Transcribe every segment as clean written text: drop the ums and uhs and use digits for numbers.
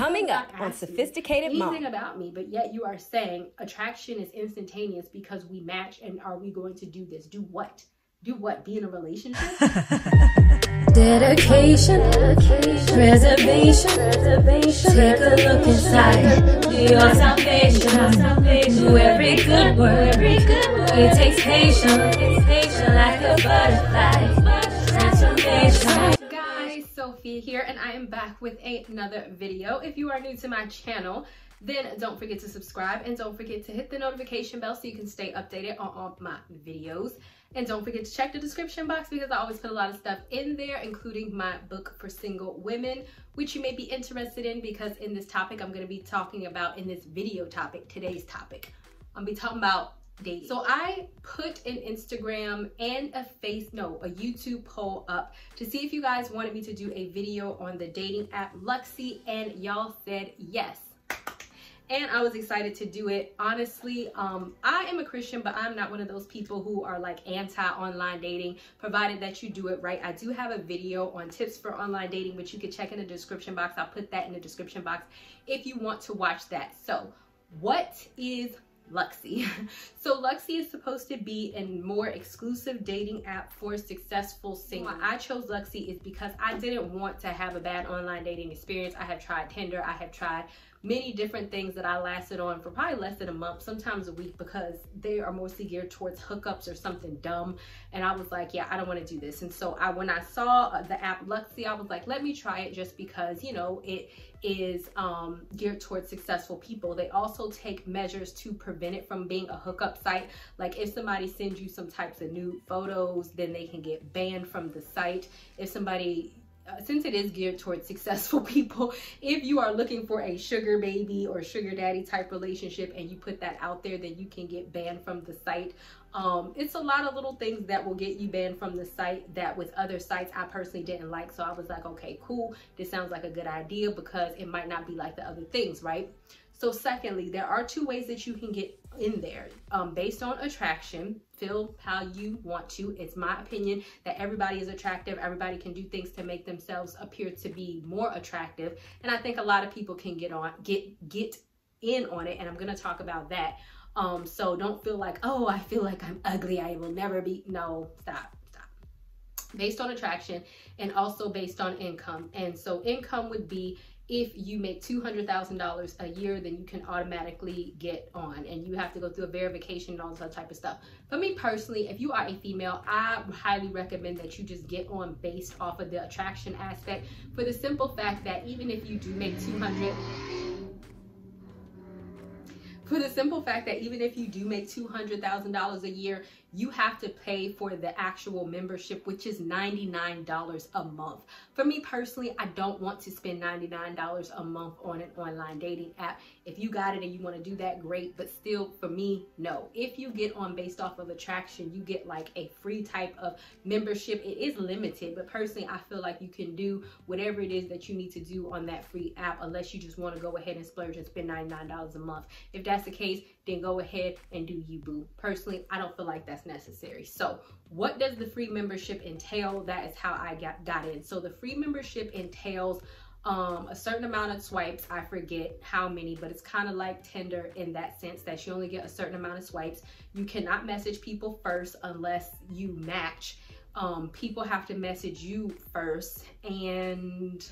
Coming up on Sophisticated Mom. Anything about me, but yet you are saying attraction is instantaneous because we match, and are we going to do this? Do what? Do what? Be in a relationship? Dedication, reservation, take a look inside your salvation. Do every good work, it takes patience, like a butterfly transformation. Guys, Sophie here, and I am back with another video. If you are new to my channel, then don't forget to subscribe, and don't forget to hit the notification bell so you can stay updated on all my videos. And don't forget to check the description box because I always put a lot of stuff in there, including my book for single women, which you may be interested in, because in this topic I'm going to be talking about, in this video topic, today's topic, I'm going to be talking about dating. So I put an Instagram and a YouTube poll up to see if you guys wanted me to do a video on the dating app Luxy, and y'all said yes. And I was excited to do it. Honestly, I am a Christian, but I'm not one of those people who are like anti-online dating, provided that you do it right. I do have a video on tips for online dating, which you can check in the description box. I'll put that in the description box if you want to watch that. So what is Luxy? So Luxy is supposed to be a more exclusive dating app for successful singles. Why I chose Luxy is because I didn't want to have a bad online dating experience. I have tried Tinder, I have tried many different things that I lasted on for probably less than a month, sometimes a week, because they are mostly geared towards hookups or something dumb. And I was like, yeah, I don't want to do this. And so when I saw the app Luxy, I was like, let me try it, just because, you know, it is geared towards successful people. They also take measures to prevent it from being a hookup site. Like if somebody sends you some types of nude photos, then they can get banned from the site. If somebody since it is geared towards successful people, if you are looking for a sugar baby or sugar daddy type relationship and you put that out there, then you can get banned from the site. It's a lot of little things that will get you banned from the site that with other sites I personally didn't like. So I was like, okay, cool, this sounds like a good idea, because it might not be like the other things, right? So secondly, there are two ways that you can get in there based on attraction. Feel how you want to. It's my opinion that everybody is attractive. Everybody can do things to make themselves appear to be more attractive. And I think a lot of people can get in on it. And I'm going to talk about that. So don't feel like, oh, I feel like I'm ugly, I will never be. No, stop. Based on attraction, and also based on income. And so income would be, if you make $200,000 a year, then you can automatically get on, and you have to go through a verification and all this other type of stuff. For me personally, if you are a female, I highly recommend that you just get on based off of the attraction aspect, for the simple fact that even if you do make $200,000 a year, you have to pay for the actual membership, which is $99 a month. For me personally, I don't want to spend $99 a month on an online dating app. If you got it and you want to do that, great. But still, for me, no. If you get on based off of attraction, you get like a free type of membership. It is limited, but personally, I feel like you can do whatever it is that you need to do on that free app, unless you just want to go ahead and splurge and spend $99 a month. If that's the case, then go ahead and do you, boo. Personally, I don't feel like that's necessary. So what does the free membership entail? That is how I got in. So the free membership entails a certain amount of swipes. I forget how many, but it's kind of like Tinder in that sense, that you only get a certain amount of swipes. You cannot message people first unless you match. People have to message you first, and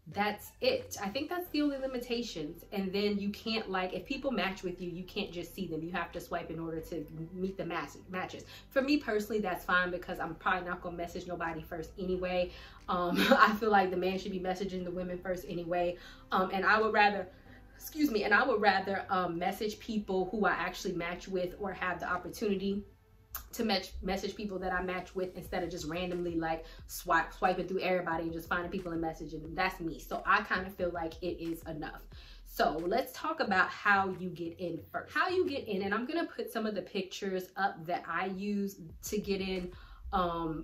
that's it. I think that's the only limitations. And then you can't, like, if people match with you, you can't just see them. You have to swipe in order to meet the matches. For me personally, that's fine, because I'm probably not gonna message nobody first anyway. I feel like the man should be messaging the women first anyway. And I would rather message people who I actually match with, or have the opportunity to message people that I match with, instead of just randomly like swiping through everybody and just finding people and messaging them. That's me. So I kind of feel like it is enough. So let's talk about how you get in first. How you get in, and I'm gonna put some of the pictures up that I use to get in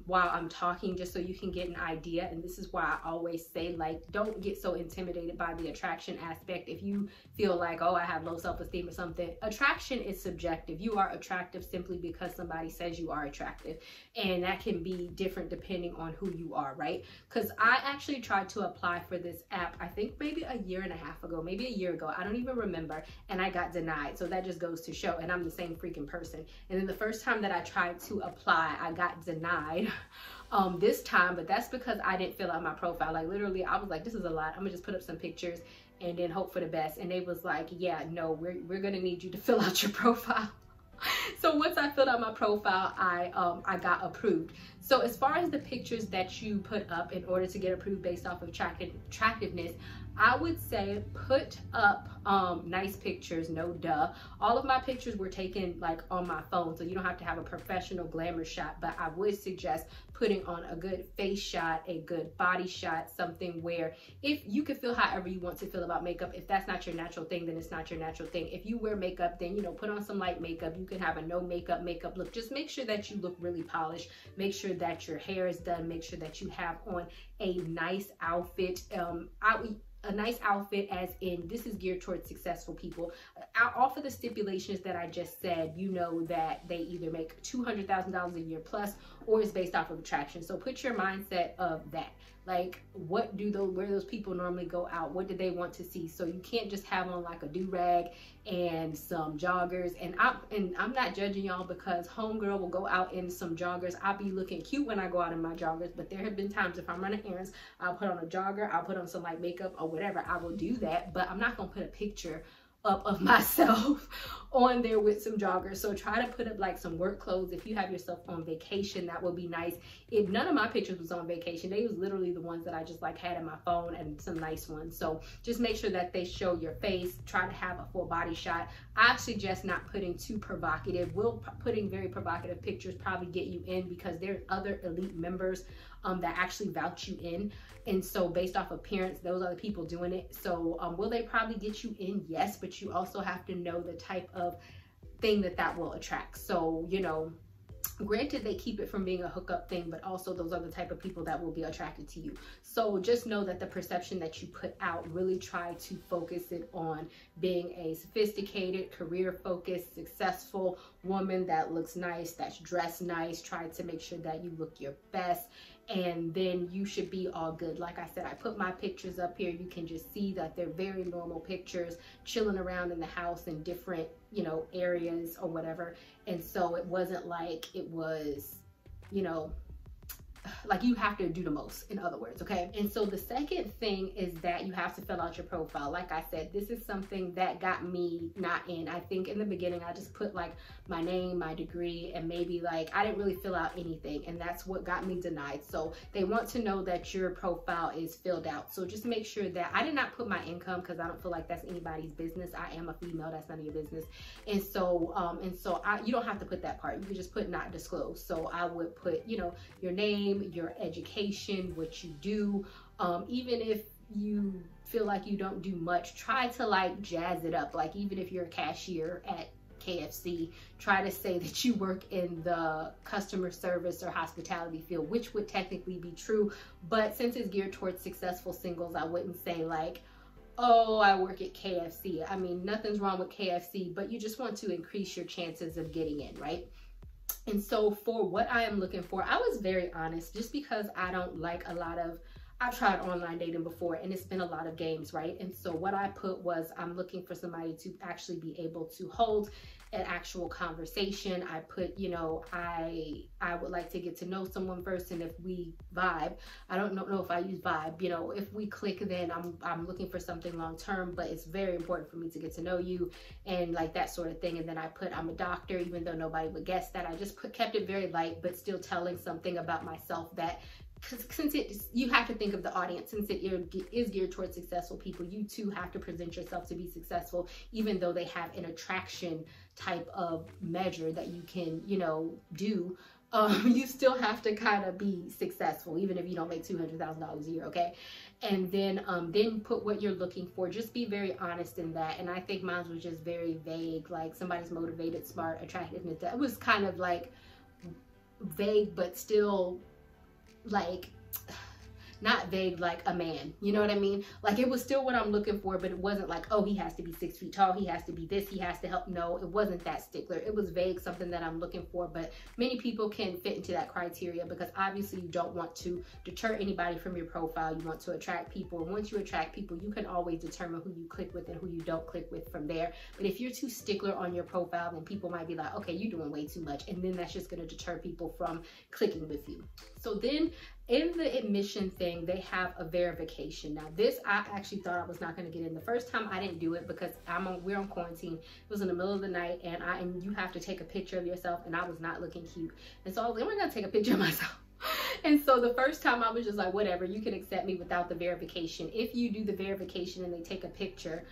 while I'm talking, just so you can get an idea. And this is why I always say, like, don't get so intimidated by the attraction aspect. If you feel like, oh, I have low self-esteem or something, attraction is subjective. You are attractive simply because somebody says you are attractive, and that can be different depending on who you are, right? Because I actually tried to apply for this app, I think maybe a year and a half ago, maybe a year ago, I don't even remember, and I got denied. So that just goes to show, and I'm the same freaking person. And then the first time that I tried to apply, I got denied this time, but that's because I didn't fill out my profile. Like, literally, I was like, this is a lot, I'm gonna just put up some pictures and then hope for the best. And they was like, yeah, no, we're gonna need you to fill out your profile. So once I filled out my profile, I got approved. So as far as the pictures that you put up in order to get approved based off of attractiveness, I would say put up nice pictures, no duh. All of my pictures were taken like on my phone, so you don't have to have a professional glamour shot, but I would suggest putting on a good face shot, a good body shot, something where if you can feel however you want to feel about makeup. If that's not your natural thing, then it's not your natural thing. If you wear makeup, then, you know, put on some light makeup. You can have a no makeup look. Just make sure that you look really polished. Make sure that your hair is done. Make sure that you have on a nice outfit. A nice outfit, as in, this is geared towards successful people. Off of the stipulations that I just said, you know that they either make $200,000 a year plus, or is based off of attraction. So put your mindset of that. Like, where those people normally go out? What do they want to see? So you can't just have on like a do-rag and some joggers. And I'm not judging y'all, because homegirl will go out in some joggers. I'll be looking cute when I go out in my joggers, but there have been times if I'm running errands, I'll put on a jogger, I'll put on some light makeup or whatever. I will do that, but I'm not gonna put a picture up of myself on there with some joggers. So try to put up like some work clothes. If you have yourself on vacation, that would be nice. If none of my pictures was on vacation, they was literally the ones that I just like had in my phone, and some nice ones. So just make sure that they show your face. Try to have a full body shot. I suggest not putting too provocative. Putting very provocative pictures probably get you in, because there's other elite members that actually vouch you in. And so based off appearance, those are the people doing it. So will they probably get you in? Yes, but you also have to know the type of thing that will attract. So, you know, granted, they keep it from being a hookup thing, but also those are the type of people that will be attracted to you. So just know that the perception that you put out, really try to focus it on being a sophisticated, career-focused, successful woman that looks nice, that's dressed nice. Try to make sure that you look your best, and then you should be all good. Like I said, I put my pictures up here. You can just see that they're very normal pictures, chilling around in the house in different, you know, areas or whatever. And so it wasn't like it was, you know, like you have to do the most, in other words, okay? And so the second thing is that you have to fill out your profile. Like I said, this is something that got me not in. I think in the beginning, I just put like my name, my degree, and maybe like I didn't really fill out anything, and that's what got me denied. So they want to know that your profile is filled out. So just make sure that I did not put my income, because I don't feel like that's anybody's business. I am a female, that's none of your business. And so you don't have to put that part. You can just put not disclosed. So I would put, you know, your name, your education, what you do. Even if you feel like you don't do much, try to like jazz it up. Like, even if you're a cashier at KFC, try to say that you work in the customer service or hospitality field, which would technically be true. But since it's geared towards successful singles, I wouldn't say like, oh, I work at KFC. I mean, nothing's wrong with KFC, but you just want to increase your chances of getting in, right? And so for what I am looking for, I was very honest, just because I don't like I've tried online dating before, and it's been a lot of games, right? And so what I put was, I'm looking for somebody to actually be able to hold an actual conversation. I put, you know, I would like to get to know someone first, and if we vibe, I don't know if I use vibe, you know, if we click, then I'm looking for something long term, but it's very important for me to get to know you, and like that sort of thing. And then I put, I'm a doctor, even though nobody would guess that. I just kept it very light, but still telling something about myself that, since you have to think of the audience, since it is geared towards successful people, you too have to present yourself to be successful, even though they have an attraction type of measure that you can, you know, do. You still have to kind of be successful, even if you don't make $200,000 a year, okay? And then put what you're looking for. Just be very honest in that. And I think mine was just very vague, like somebody's motivated, smart, attractiveness. That was kind of like vague, but still like not vague like a man, you know what I mean? Like it was still what I'm looking for, but it wasn't like, oh, he has to be 6 feet tall, he has to be this, he has to help. No, it wasn't that stickler. It was vague, something that I'm looking for, but many people can fit into that criteria because obviously you don't want to deter anybody from your profile. You want to attract people, and once you attract people, you can always determine who you click with and who you don't click with from there. But if you're too stickler on your profile, then people might be like, okay, you're doing way too much, and then that's just going to deter people from clicking with you. So then in the admission thing, they have a verification. Now this, I actually thought I was not going to get in. The first time I didn't do it because we're on quarantine. It was in the middle of the night, and you have to take a picture of yourself, and I was not looking cute. And so I was like, I'm going to take a picture of myself. And so the first time I was just like, whatever, you can accept me without the verification. If you do the verification and they take a picture,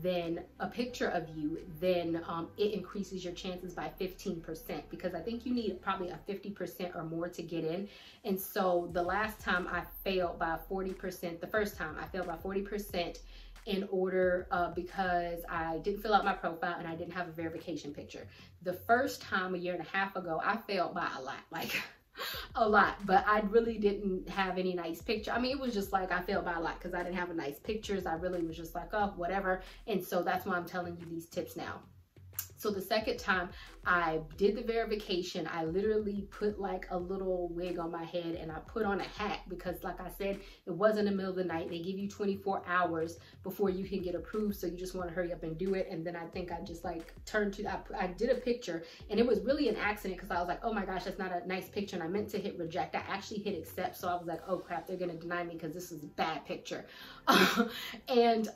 then a picture of you, then it increases your chances by 15%, because I think you need probably a 50% or more to get in. And so the last time I failed by 40%, the first time I failed by 40% in order because I didn't fill out my profile and I didn't have a verification picture. The first time a year and a half ago, I failed by a lot, like a lot, but I really didn't have any nice picture. I mean, it was just like I failed by a lot because I didn't have a nice pictures. I really was just like, oh, whatever. And so that's why I'm telling you these tips now. So the second time I did the verification, I literally put like a little wig on my head and I put on a hat because, like I said, it was in the middle of the night. They give you 24 hours before you can get approved. So you just want to hurry up and do it. And then I think I just like turned to, I did a picture, and it was really an accident because I was like, oh my gosh, that's not a nice picture. And I meant to hit reject. I actually hit accept. So I was like, oh crap, they're going to deny me because this is a bad picture. And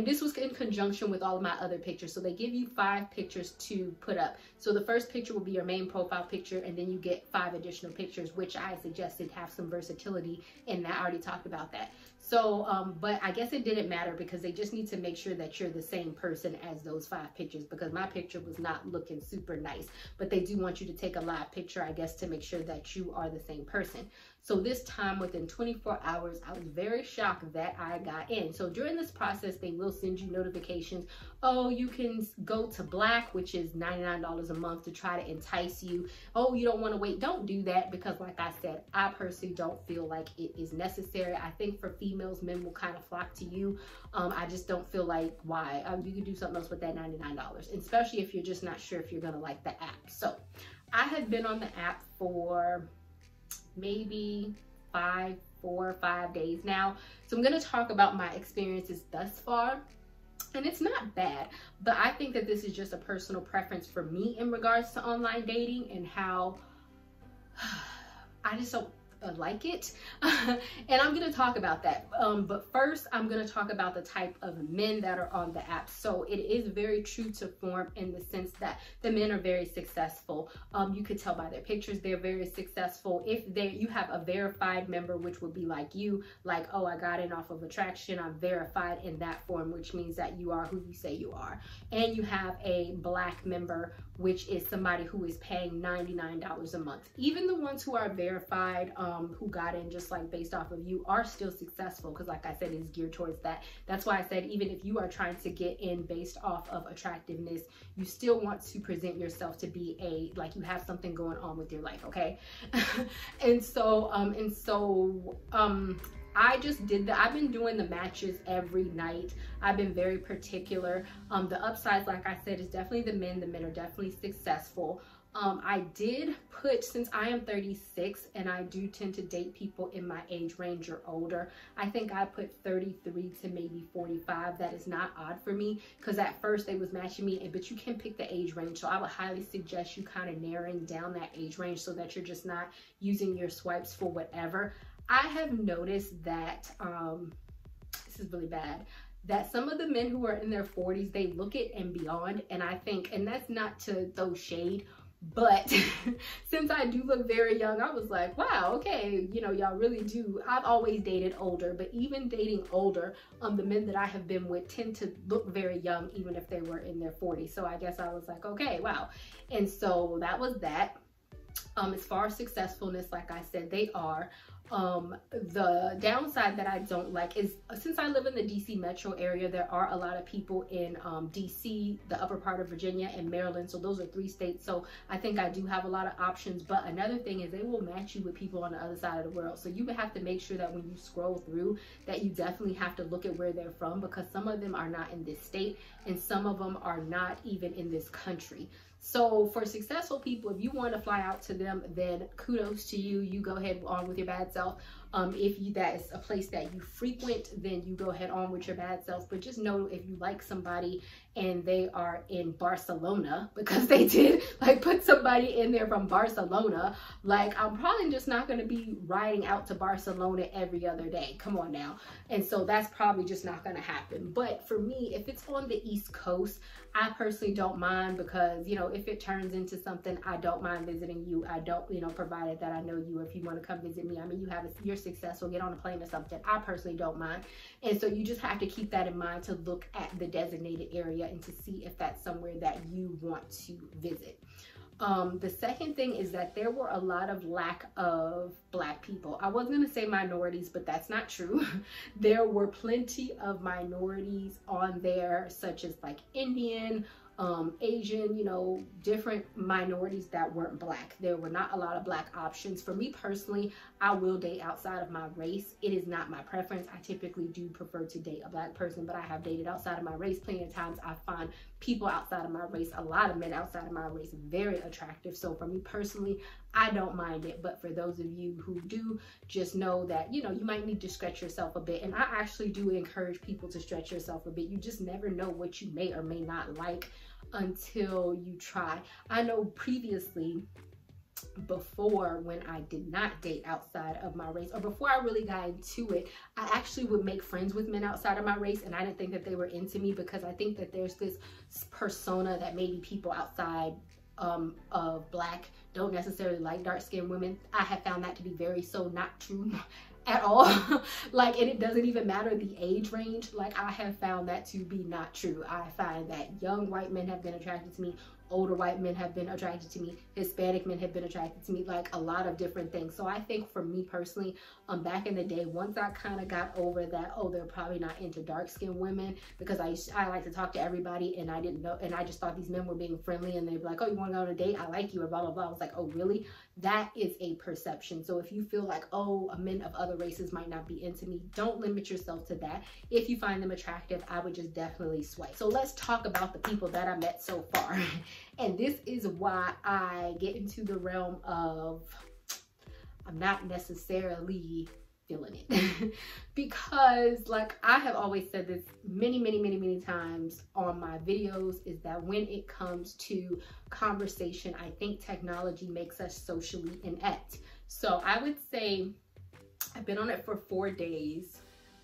this was in conjunction with all of my other pictures. So they give you 5 pictures to put up. So the first picture will be your main profile picture, and then you get 5 additional pictures, which I suggested have some versatility in that. I already talked about that. So, but I guess it didn't matter because they just need to make sure that you're the same person as those 5 pictures, because my picture was not looking super nice, but they do want you to take a live picture, I guess, to make sure that you are the same person. So this time, within 24 hours, I was very shocked that I got in. So during this process, they will send you notifications. Oh, you can go to Black, which is $99 a month to try to entice you. Oh, you don't want to wait. Don't do that because, like I said, I personally don't feel like it is necessary. I think for females, men will kind of flock to you. I just don't feel like why. You can do something else with that $99, especially if you're just not sure if you're going to like the app. So I had been on the app for maybe 4 or 5 days now. So I'm going to talk about my experiences thus far. And it's not bad, but I think that this is just a personal preference for me in regards to online dating and how I just don't like it. And I'm going to talk about that. But first, I'm going to talk about the type of men that are on the app. So it is very true to form in the sense that the men are very successful. You could tell by their pictures, they're very successful. If you have a verified member, which would be like you, like, oh, I got in off of attraction, I'm verified in that form, which means that you are who you say you are. And you have a Black member, which is somebody who is paying $99 a month. Even the ones who are verified, who got in just like based off of you, are still successful because, like I said, it's geared towards that. That's why I said even if you are trying to get in based off of attractiveness, you still want to present yourself to be like you have something going on with your life, okay? and so I just did that. I've been doing the matches every night. I've been very particular. The upsides, like I said, is definitely the men. The men are definitely successful. I did put, since I am 36 and I do tend to date people in my age range or older, I think I put 33 to maybe 45. That is not odd for me because at first they was matching me, but you can pick the age range. So I would highly suggest you kind of narrowing down that age range so that you're just not using your swipes for whatever. I have noticed that, this is really bad, that some of the men who are in their 40s, they look it and beyond. And I think, and that's not to throw shade, but since I do look very young, I was like, wow, okay, you know, y'all really do. I've always dated older, but even dating older, the men that I have been with tend to look very young, even if they were in their 40s. So I guess I was like, okay, wow. And so that was that. As far as successfulness, like I said, they are. The downside that I don't like is, since I live in the DC metro area, there are a lot of people in DC, the upper part of Virginia, and Maryland. So those are 3 states. So I think I do have a lot of options. But another thing is they will match you with people on the other side of the world. So you would have to make sure that when you scroll through that you definitely have to look at where they're from, because some of them are not in this state and some of them are not even in this country. So for successful people, if you want to fly out to them, then kudos to you. You go ahead on with your bad self. If that is a place that you frequent, then you go ahead on with your bad self. But just know, if you like somebody and they are in Barcelona, because they did like put somebody in there from Barcelona, like I'm probably just not going to be riding out to Barcelona every other day. Come on now. And so that's probably just not going to happen. But for me, if it's on the East Coast, I personally don't mind, because, you know, if it turns into something, I don't mind visiting you. I don't, you know, provided that I know you. If you want to come visit me, I mean, you're successful, get on a plane or something, I personally don't mind. And so you just have to keep that in mind to look at the designated area and to see if that's somewhere that you want to visit. The second thing is that there were a lot of lack of Black people. I was going to say minorities, but that's not true. There were plenty of minorities on there, such as like Indian, Asian, you know, different minorities that weren't Black. There were not a lot of Black options. For me personally, I will date outside of my race. It is not my preference. I typically do prefer to date a Black person, but I have dated outside of my race plenty of times. I find people outside of my race, a lot of men outside of my race, very attractive. So for me personally, I don't mind it. But for those of you who do, just know that, you know, you might need to stretch yourself a bit. And I actually do encourage people to stretch yourself a bit. You just never know what you may or may not like until you try. I know previously, before, when I did not date outside of my race, or before I really got into it, I actually would make friends with men outside of my race, and I didn't think that they were into me, because I think that there's this persona that maybe people outside of Black don't necessarily like dark-skinned women. I have found that to be very so not true at all. Like, and it doesn't even matter the age range. Like, I have found that to be not true. I find that young white men have been attracted to me, older white men have been attracted to me, Hispanic men have been attracted to me, like a lot of different things. So I think for me personally, back in the day, once I kind of got over that, oh, they're probably not into dark-skinned women, because I like to talk to everybody, and I didn't know, and I just thought these men were being friendly, and they'd be like, oh, you want to go on a date? I like you, or blah, blah, blah. I was like, oh, really? That is a perception. So if you feel like, oh, men of other races might not be into me, don't limit yourself to that. If you find them attractive, I would just definitely swipe. So let's talk about the people that I met so far. And this is why I get into the realm of, I'm not necessarily feeling it. Because, like, I have always said this many times on my videos, is that when it comes to conversation, I think technology makes us socially inept. So I would say I've been on it for 4 days.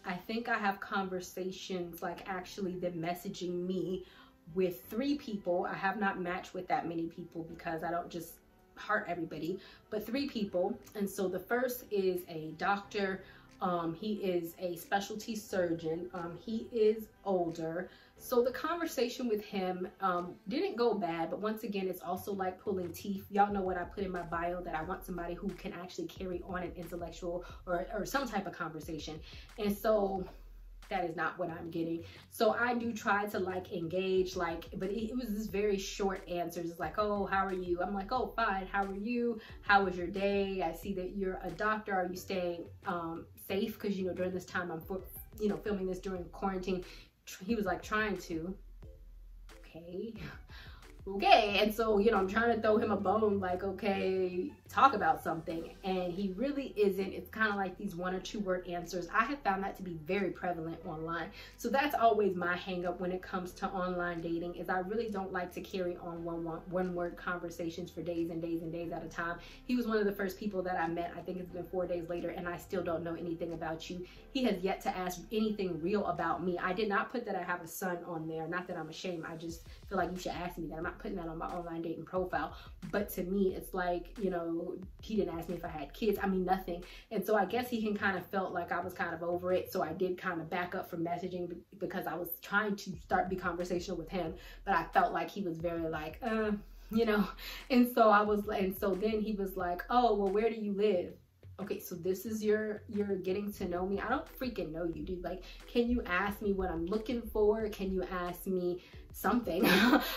I think I have conversations, like, actually them messaging me with 3 people. I have not matched with that many people, because I don't just heart everybody, but 3 people. And so the first is a doctor. He is a specialty surgeon. He is older. So the conversation with him didn't go bad, but once again, it's also like pulling teeth. Y'all know what I put in my bio, that I want somebody who can actually carry on an intellectual or some type of conversation. And so that is not what I'm getting. So I do try to like engage, like, but it was just very short answers. It's like, oh, how are you? I'm like, oh, fine. How are you? How was your day? I see that you're a doctor. Are you staying safe? Because, you know, during this time, I'm, you know, filming this during quarantine. He was like trying to, okay. And so, you know, I'm trying to throw him a bone, like, okay, talk about something, and he really isn't. It's kind of like these 1 or 2 word answers. I have found that to be very prevalent online. So that's always my hang up when it comes to online dating, is I really don't like to carry on one word conversations for days and days and days at a time. He was one of the first people that I met. I think it's been 4 days later, and I still don't know anything about you. He has yet to ask anything real about me. I did not put that I have a son on there. Not that I'm ashamed. I just feel like you should ask me that. I'm not putting that on my online dating profile. But to me, it's like, you know, he didn't ask me if I had kids. I mean, nothing. And so I guess he can kind of felt like I was kind of over it. So I did kind of back up from messaging, because I was trying to start the conversation with him, but I felt like he was very like, you know. And so I was, and so then he was like, oh, well, where do you live? okay, so this is your getting to know me. I don't freaking know you, dude. Like, can you ask me what I'm looking for? Can you ask me something?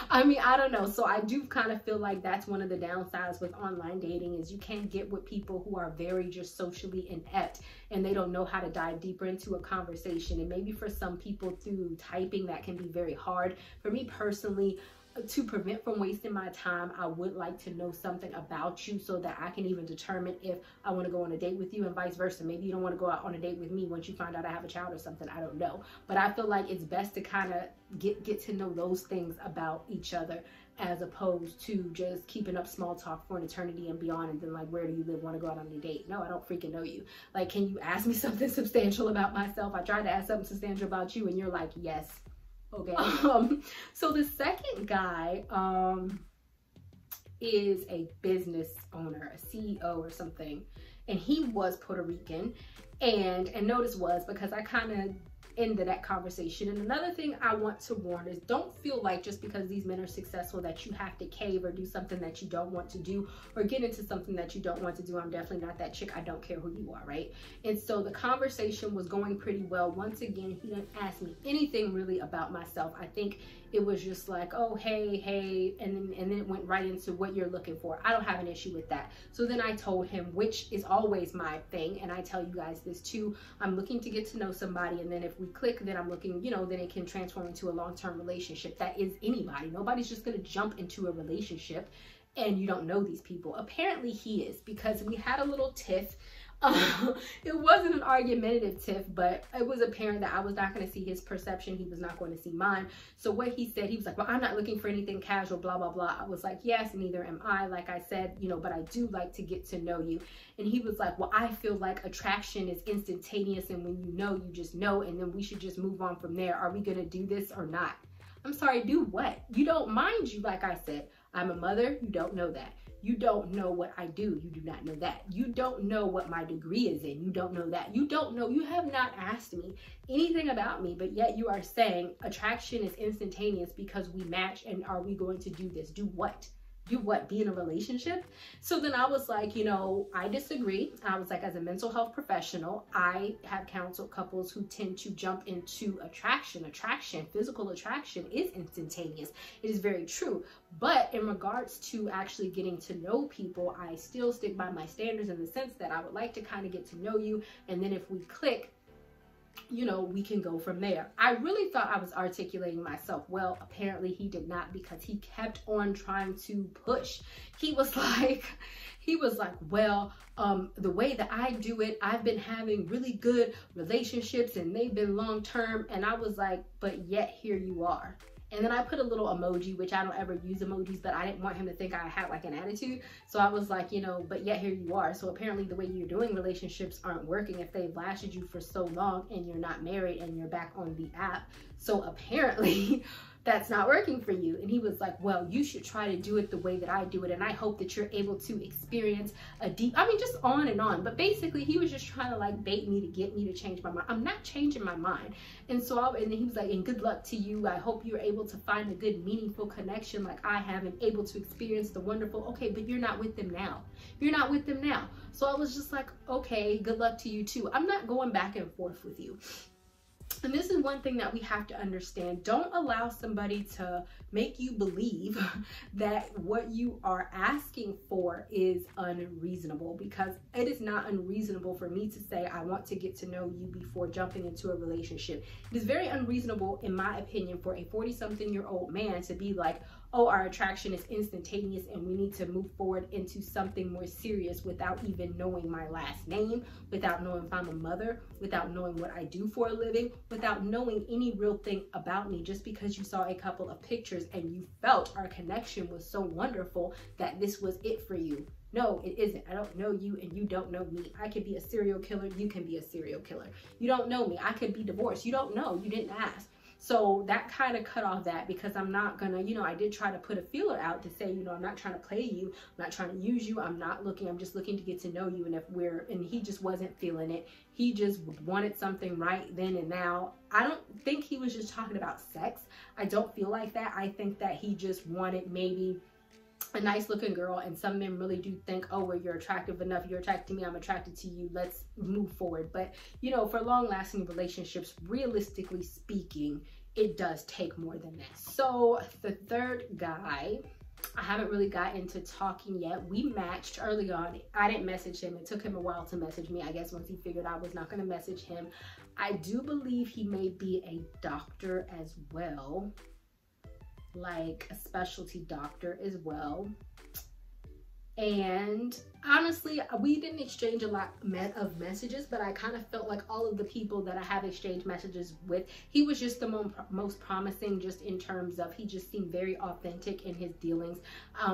I mean, I don't know. So I do kind of feel like that's one of the downsides with online dating, is you can't get with people who are very just socially inept and they don't know how to dive deeper into a conversation. And maybe for some people through typing that can be very hard. For me personally, to prevent from wasting my time, I would like to know something about you so that I can even determine if I want to go on a date with you, and vice versa. Maybe you don't want to go out on a date with me once you find out I have a child or something. I don't know. But I feel like it's best to kind of get to know those things about each other, as opposed to just keeping up small talk for an eternity and beyond, and then like, where do you live, want to go out on a date? No, I don't freaking know you. Like, can you ask me something substantial about myself? I tried to ask something substantial about you and you're like, yes. Okay. So the second guy is a business owner, a CEO or something, and he was Puerto Rican. And notice was because I kind of ended that conversation. And another thing I want to warn is, don't feel like just because these men are successful that you have to cave or do something that you don't want to do, or get into something that you don't want to do. I'm definitely not that chick. I don't care who you are, right? And so the conversation was going pretty well. Once again, he didn't ask me anything really about myself. I think it was just like, oh, hey, and then it went right into what you're looking for. I don't have an issue with that. So then I told him, which is always my thing, and I tell you guys this too, I'm looking to get to know somebody, and then if we click, then I'm looking, you know, then it can transform into a long-term relationship. That is anybody. Nobody's just gonna jump into a relationship and you don't know these people. Apparently he is, because we had a little tiff. It wasn't an argumentative tiff, but it was apparent that I was not going to see his perception. He was not going to see mine. So what he said, he was like, well, I'm not looking for anything casual, blah, blah, blah. I was like, yes, neither am I. Like I said, you know, but I do like to get to know you. And he was like, well, I feel like attraction is instantaneous. And when you know, you just know. And then we should just move on from there. Are we going to do this or not? I'm sorry, do what? You don't, mind you, like I said, I'm a mother. You don't know that. You don't know what I do. You do not know that. You don't know what my degree is in. You don't know that. You don't know. You have not asked me anything about me, but yet you are saying attraction is instantaneous because we match, and are we going to do this? Do what? Do what? Be in a relationship? So then I was like, you know, I disagree. I was like, as a mental health professional, I have counseled couples who tend to jump into attraction. Physical attraction is instantaneous. It is very true. But in regards to actually getting to know people, I still stick by my standards in the sense that I would like to kind of get to know you. And then if we click, you know, we can go from there. I really thought I was articulating myself well. Apparently he did not, because he kept on trying to push. He was like, well, the way that I do it, I've been having really good relationships and they've been long-term. And I was like, but yet here you are. And then I put a little emoji, which I don't ever use emojis, but I didn't want him to think I had like an attitude. So I was like, you know, but yet here you are. So apparently the way you're doing relationships aren't working if they've lasted you for so long and you're not married and you're back on the app. So apparently that's not working for you. And he was like, well, you should try to do it the way that I do it. And I hope that you're able to experience a deep, I mean, just on and on. But basically he was just trying to like bait me to get me to change my mind. I'm not changing my mind. And so, and then he was like, and good luck to you. I hope you're able to find a good, meaningful connection like I have, and able to experience the wonderful. Okay, but you're not with them now. You're not with them now. So I was just like, okay, good luck to you too. I'm not going back and forth with you. And this is one thing that we have to understand. Don't allow somebody to make you believe that what you are asking for is unreasonable, because it is not unreasonable for me to say I want to get to know you before jumping into a relationship. It is very unreasonable, in my opinion, for a 40-something-year-old man to be like, oh, our attraction is instantaneous and we need to move forward into something more serious without even knowing my last name, without knowing if I'm a mother, without knowing what I do for a living, without knowing any real thing about me, just because you saw a couple of pictures and you felt our connection was so wonderful that this was it for you. No, it isn't. I don't know you and you don't know me. I could be a serial killer. You can be a serial killer. You don't know me. I could be divorced. You don't know. You didn't ask. So that kind of cut off that, because I'm not gonna, you know, I did try to put a feeler out to say, you know, I'm not trying to play you. I'm not trying to use you. I'm just looking to get to know you. And he just wasn't feeling it. He just wanted something right then and now. I don't think he was just talking about sex. I don't feel like that. I think that he just wanted maybe a nice looking girl, and some men really do think, oh, well, you're attractive enough, you're attracted to me, I'm attracted to you, let's move forward. But you know, for long lasting relationships, realistically speaking, it does take more than that. So the third guy, I haven't really got into talking yet. We matched early on. I didn't message him. It took him a while to message me, I guess, once he figured I was not going to message him. I do believe he may be a doctor as well, like a specialty doctor as well. And honestly, we didn't exchange a lot of messages, but I kind of felt like all of the people that I have exchanged messages with, he was just the most promising, just in terms of, he just seemed very authentic in his dealings.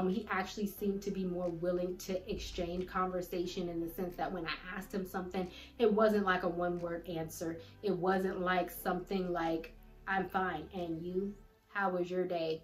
He actually seemed to be more willing to exchange conversation, in the sense that when I asked him something, it wasn't like a one-word answer. It wasn't like something like, I'm fine, and you, how was your day?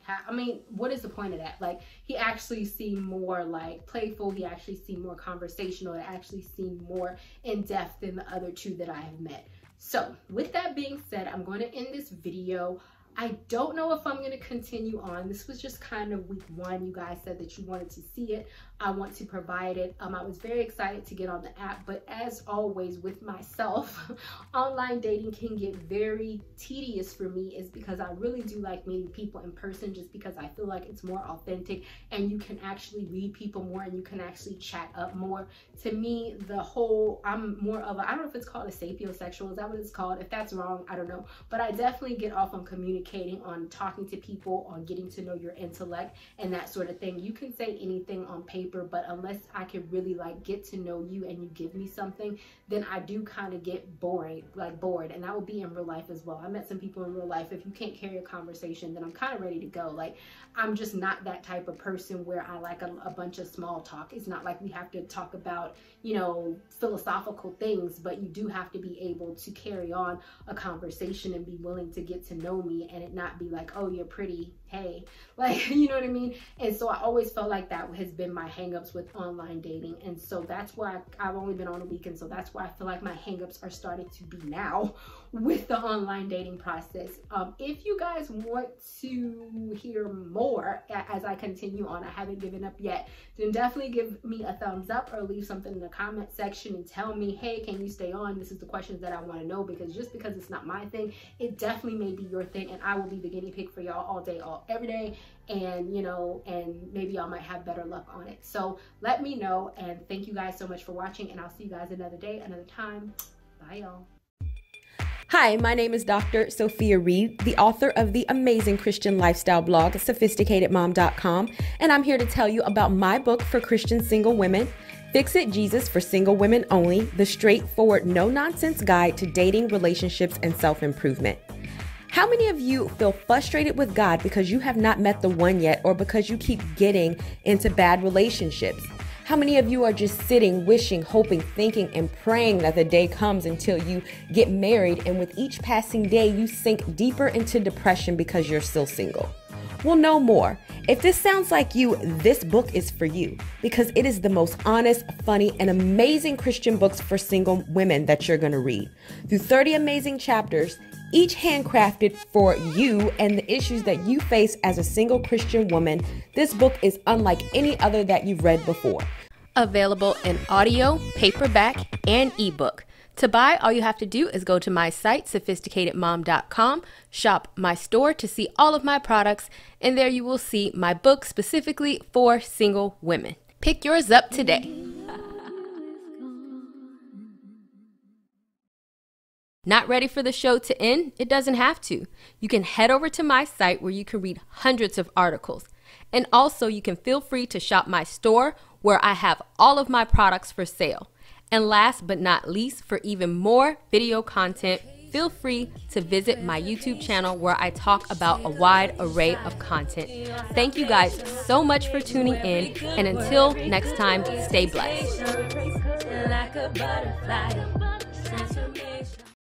I mean, what is the point of that? Like, he actually seemed more like playful. He actually seemed more conversational. It actually seemed more in depth than the other two that I have met. So with that being said, I'm going to end this video. I don't know if I'm going to continue on. This was just kind of week one. You guys said that you wanted to see it. I want to provide it. I was very excited to get on the app, but as always with myself, online dating can get very tedious for me, is because I really do like meeting people in person, just because I feel like it's more authentic and you can actually read people more and you can actually chat up more. To me, the whole, I'm more of a, I don't know if it's called a sapiosexual, is that what it's called? If that's wrong, I don't know, but I definitely get off on communicating, on talking to people, on getting to know your intellect and that sort of thing. You can say anything on paper, but unless I can really like get to know you and you give me something, then I do kind of get bored, and that would be in real life as well. I met some people in real life. If you can't carry a conversation, then I'm kind of ready to go. Like, I'm just not that type of person where I like a bunch of small talk. It's not like we have to talk about, you know, philosophical things, but you do have to be able to carry on a conversation and be willing to get to know me, and it not be like, oh, you're pretty, hey, like, you know what I mean? And so I always felt like that has been my hangups with online dating, and so that's why I've only been on a week, and so that's why I feel like my hangups are starting to be now with the online dating process. If you guys want to hear more as I continue on, I haven't given up yet, then definitely give me a thumbs up or leave something in the comment section and tell me, hey, can you stay on? This is the questions that I want to know, because just because it's not my thing, it definitely may be your thing, and I will be the guinea pig for y'all all day, every day, and you know, and maybe y'all might have better luck on it. So let me know, and thank you guys so much for watching, and I'll see you guys another day, another time. Bye, y'all. Hi, my name is Dr. Sophia Reed, the author of the amazing Christian lifestyle blog, Sophie-sticatedmom.com, and I'm here to tell you about my book for Christian single women, Fix It Jesus for Single Women Only, the straightforward, no-nonsense guide to dating, relationships, and self-improvement. How many of you feel frustrated with God because you have not met the one yet, or because you keep getting into bad relationships? How many of you are just sitting, wishing, hoping, thinking, and praying that the day comes until you get married, and with each passing day you sink deeper into depression because you're still single? Well, no more. If this sounds like you, this book is for you, because it is the most honest, funny, and amazing Christian books for single women that you're going to read. Through 30 amazing chapters, each handcrafted for you and the issues that you face as a single Christian woman, this book is unlike any other that you've read before. Available in audio, paperback, and ebook. To buy, all you have to do is go to my site, Sophie-sticatedmom.com, shop my store to see all of my products, and there you will see my book specifically for single women. Pick yours up today. Not ready for the show to end? It doesn't have to. You can head over to my site where you can read hundreds of articles. And also you can feel free to shop my store where I have all of my products for sale. And last but not least, for even more video content, feel free to visit my YouTube channel where I talk about a wide array of content. Thank you guys so much for tuning in, and until next time, stay blessed.